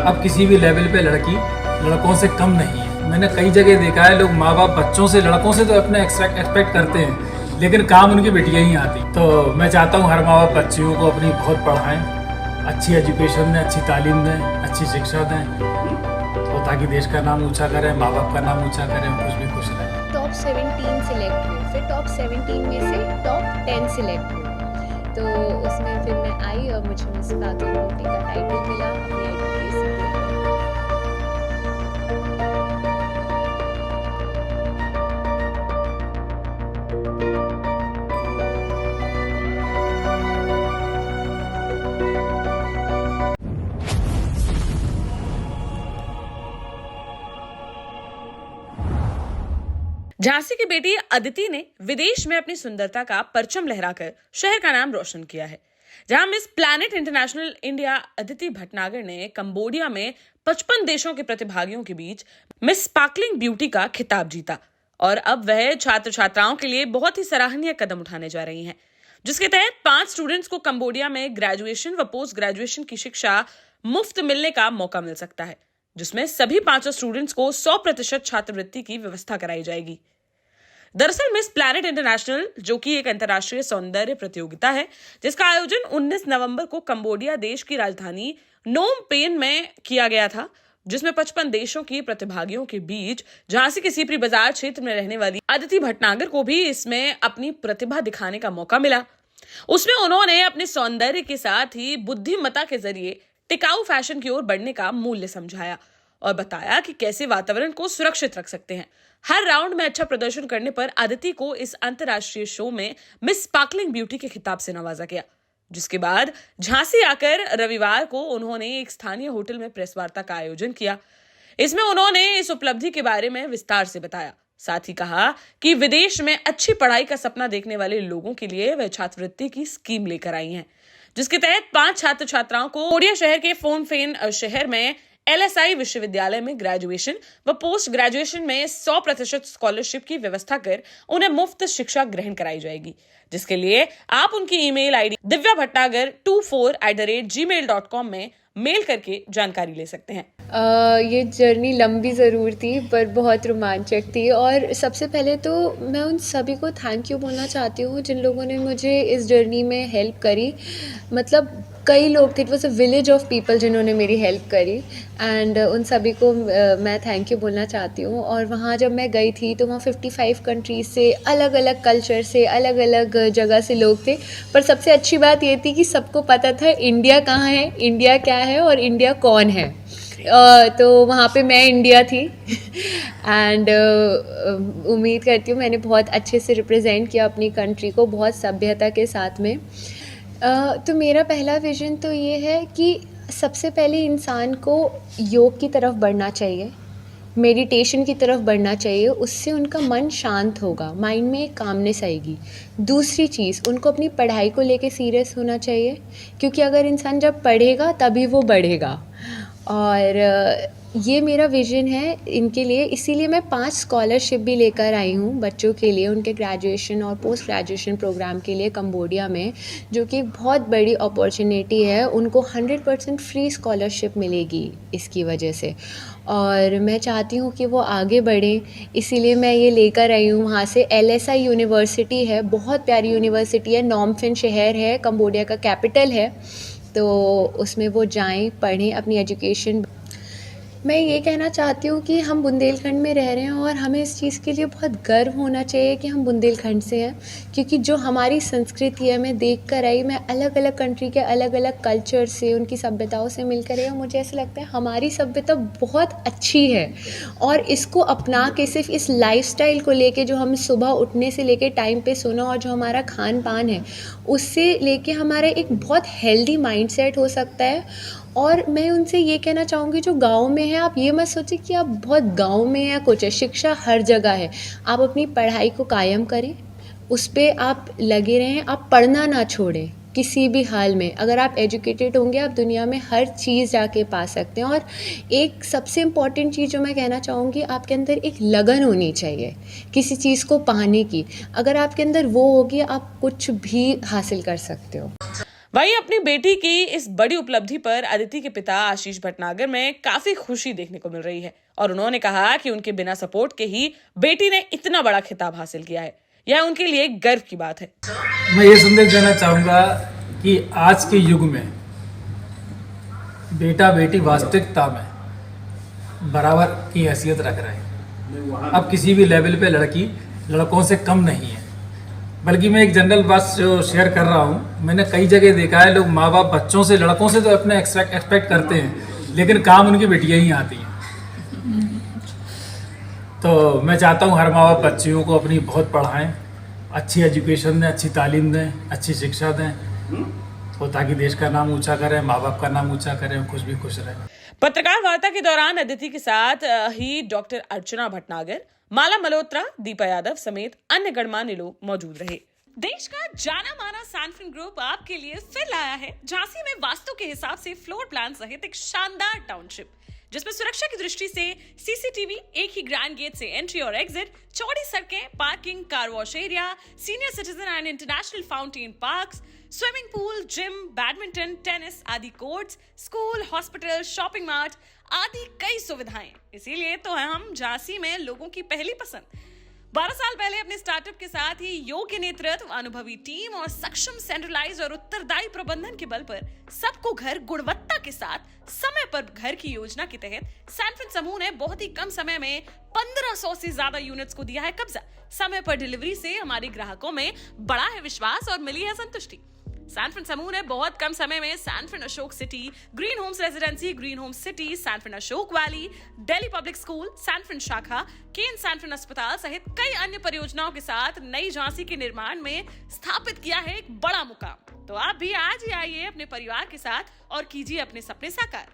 अब किसी भी लेवल पे लड़की लड़कों से कम नहीं है। मैंने कई जगह देखा है, लोग माँ बाप बच्चों से, लड़कों से तो अपने एक्सपेक्ट करते हैं, लेकिन काम उनकी बेटियाँ ही आती। तो मैं चाहता हूँ हर माँ बाप बच्चियों को अपनी बहुत पढ़ाएं, अच्छी एजुकेशन दें, अच्छी तालीम दें, अच्छी शिक्षा दें, तो ताकि देश का नाम ऊंचा करें, माँ बाप का नाम ऊंचा करें, खुश भी खुश रहें। टॉप 17 सिलेक्ट हुए, फिर टॉप 17 में से टॉप 10 सिलेक्ट हुए। तो उसमें फिर मैं आई और मुझे मिस खातून ब्यूटी का टाइटल मिला अपनी एडवोकेसी के लिए। झांसी की बेटी अदिति ने विदेश में अपनी सुंदरता का परचम लहराकर शहर का नाम रोशन किया है। जहां miss planet international India Aditi Bhatnagar ने कंबोडिया में 55 देशों के प्रतिभागियों के बीच मिस स्पार्कलिंग ब्यूटी का खिताब जीता और अब वह छात्र छात्राओं के लिए बहुत ही सराहनीय कदम उठाने जा रही हैं, जिसके तहत 5 स्टूडेंट्स को कंबोडिया में ग्रेजुएशन व पोस्ट ग्रेजुएशन की शिक्षा मुफ्त मिलने का मौका मिल सकता है, जिसमें सभी 5 स्टूडेंट्स को 100% छात्रवृत्ति की व्यवस्था कराई जाएगी। दरअसल मिस प्लैनेट इंटरनेशनल, जो कि एक अंतर्राष्ट्रीय सौंदर्य प्रतियोगिता है, जिसका आयोजन 19 नवंबर को कंबोडिया देश की राजधानी नोम पेन में किया गया था, जिसमें 55 देशों की प्रतिभागियों के बीच झांसी के सीपरी बाजार क्षेत्र में रहने वाली अदिति भटनागर को भी इसमें अपनी प्रतिभा दिखाने का मौका मिला। उसमें उन्होंने अपने सौंदर्य के साथ ही बुद्धिमत्ता के जरिए टिकाऊ फैशन की ओर बढ़ने का मूल्य समझाया और बताया कि कैसे वातावरण को सुरक्षित रख सकते हैं। हर राउंड में अच्छा प्रदर्शन करने पर अदिति को इस अंतर्राष्ट्रीय शो में मिस स्पार्कलिंग ब्यूटी के खिताब से नवाजा गया, जिसके बाद झांसी आकर रविवार को उन्होंने एक स्थानीय होटल में प्रेस वार्ता का आयोजन किया। इसमें उन्होंने इस उपलब्धि के बारे में विस्तार से बताया, साथ ही कहा कि विदेश में अच्छी पढ़ाई का सपना देखने वाले लोगों के लिए वह छात्रवृत्ति की स्कीम लेकर आई हैं, जिसके तहत 5 छात्र छात्राओं को कोरिया शहर के फोन फेन शहर में LSI विश्वविद्यालय में ग्रेजुएशन व पोस्ट ग्रेजुएशन में 100% स्कॉलरशिप की व्यवस्था कर उन्हें मुफ्त शिक्षा ग्रहण कराई जाएगी, जिसके लिए आप उनकी ईमेल आईडी divyabhatnagar24@gmail.com में मेल करके जानकारी ले सकते हैं। ये जर्नी लंबी ज़रूर थी पर बहुत रोमांचक थी, और सबसे पहले तो मैं उन सभी को थैंक यू बोलना चाहती हूँ जिन लोगों ने मुझे इस जर्नी में हेल्प करी। मतलब कई लोग थे, it was a village of people जिन्होंने मेरी हेल्प करी, एंड उन सभी को मैं थैंक यू बोलना चाहती हूँ। और वहाँ जब मैं गई थी तो वहाँ 55 कंट्रीज से, अलग अलग कल्चर से, अलग अलग जगह से लोग थे, पर सबसे अच्छी बात ये थी कि सबको पता था इंडिया कहाँ है, इंडिया क्या है और इंडिया कौन है। तो वहाँ पे मैं इंडिया थी एंड उम्मीद करती हूँ मैंने बहुत अच्छे से रिप्रेजेंट किया अपनी कंट्री को, बहुत सभ्यता के साथ में। तो मेरा पहला विज़न तो ये है कि सबसे पहले इंसान को योग की तरफ बढ़ना चाहिए, मेडिटेशन की तरफ बढ़ना चाहिए, उससे उनका मन शांत होगा, माइंड में एक कामनेस आएगी। दूसरी चीज़, उनको अपनी पढ़ाई को लेके सीरियस होना चाहिए, क्योंकि अगर इंसान जब पढ़ेगा तभी वो बढ़ेगा। और ये मेरा विज़न है इनके लिए, इसीलिए मैं 5 स्कॉलरशिप भी लेकर आई हूँ बच्चों के लिए, उनके ग्रेजुएशन और पोस्ट ग्रेजुएशन प्रोग्राम के लिए कंबोडिया में, जो कि बहुत बड़ी अपॉर्चुनिटी है। उनको 100% फ्री स्कॉलरशिप मिलेगी इसकी वजह से, और मैं चाहती हूँ कि वो आगे बढ़ें, इसीलिए मैं ये लेकर आई हूँ। वहाँ से LSI यूनिवर्सिटी है, बहुत प्यारी यूनिवर्सिटी है, नोम पेन शहर है, कंबोडिया का कैपिटल है, तो उसमें वो जाएं, पढ़ें, अपनी एजुकेशन। मैं ये कहना चाहती हूँ कि हम बुंदेलखंड में रह रहे हैं और हमें इस चीज़ के लिए बहुत गर्व होना चाहिए कि हम बुंदेलखंड से हैं, क्योंकि जो हमारी संस्कृति है, मैं देख कर आई, मैं अलग अलग कंट्री के अलग अलग कल्चर से, उनकी सभ्यताओं से मिलकर आई, और मुझे ऐसा लगता है हमारी सभ्यता बहुत अच्छी है। और इसको अपना के सिर्फ इस लाइफस्टाइल को लेके, जो हम सुबह उठने से लेके टाइम पे सोना, और जो हमारा खान पान है, उससे लेके हमारा एक बहुत हेल्दी माइंडसेट हो सकता है। और मैं उनसे ये कहना चाहूँगी जो गाँव में है, आप ये मत सोचिए कि आप बहुत गाँव में या कुछ है, शिक्षा हर जगह है। आप अपनी पढ़ाई को कायम करें, उस पर आप लगे रहें, आप पढ़ना ना छोड़ें किसी भी हाल में। अगर आप एजुकेटेड होंगे, आप दुनिया में हर चीज़ जाके पा सकते हैं। और एक सबसे इम्पॉर्टेंट चीज़ जो मैं कहना चाहूँगी, आपके अंदर एक लगन होनी चाहिए किसी चीज़ को पाने की। अगर आपके अंदर वो होगी, आप कुछ भी हासिल कर सकते हो। वहीं अपनी बेटी की इस बड़ी उपलब्धि पर अदिति के पिता आशीष भटनागर में काफी खुशी देखने को मिल रही है और उन्होंने कहा कि उनके बिना सपोर्ट के ही बेटी ने इतना बड़ा खिताब हासिल किया है। यह उनके लिए गर्व की बात है। मैं ये संदेश देना चाहूँगा कि आज के युग में बेटा बेटी वास्तविकता में बराबर की हैसियत रख रहे हैं। अब किसी भी लेवल पे लड़की लड़कों से कम नहीं है। बल्कि मैं एक जनरल बात जो शेयर कर रहा हूँ, मैंने कई जगह देखा है लोग माँ बाप बच्चों से लड़कों से तो अपने एक्सपेक्ट करते हैं, लेकिन काम उनकी बेटियाँ ही आती हैं। तो मैं चाहता हूँ हर माँ बाप बच्चियों को अपनी बहुत पढ़ाएं, अच्छी एजुकेशन दें, अच्छी तालीम दें, अच्छी शिक्षा दें, तो ताकि देश का नाम ऊंचा करें, माँ बाप का नाम ऊंचा करें, खुश भी खुश रहें। पत्रकार वार्ता के दौरान अदिति के साथ ही डॉक्टर अर्चना भटनागर, माला मल्होत्रा, दीपा यादव समेत अन्य गणमान्य लोग मौजूद रहे। देश का जाना माना सैनफिन ग्रुप आपके लिए फिर लाया है झांसी में वास्तु के हिसाब से फ्लोर प्लान सहित एक शानदार टाउनशिप, जिसमें सुरक्षा की दृष्टि से सीसीटीवी, एक ही ग्रैंड गेट से एंट्री और एग्जिट, चौड़ी सड़कें, parking, car wash area, senior citizen and international fountain parks, swimming pool, gym, badminton, tennis आदि courts, school, hospital, shopping mart आदि कई सुविधाएं। इसीलिए तो हम झांसी में लोगों की पहली पसंद। 12 साल पहले अपने स्टार्टअप के साथ ही योग्य नेतृत्व, अनुभवी टीम और सक्षम सेंट्रलाइज और उत्तरदायी प्रबंधन के बल पर सबको घर गुणवत्ता के साथ समय पर घर की योजना के तहत सैनफिन समूह ने बहुत ही कम समय में 1500 से ज्यादा यूनिट्स को दिया है कब्जा। समय पर डिलीवरी से हमारे ग्राहकों में बढ़ा है विश्वास और मिली है संतुष्टि। सैनफिन समूह ने बहुत कम समय में Sanfin Ashok city, green homes residency, green homes city, Sanfin Ashok valley, Delhi public school, Sanfin शाखा, केन सैनफिन अस्पताल सहित कई अन्य परियोजनाओं के साथ नई झांसी के निर्माण में स्थापित किया है एक बड़ा मुकाम। तो आप भी आज ही आइए अपने परिवार के साथ और कीजिए अपने सपने साकार।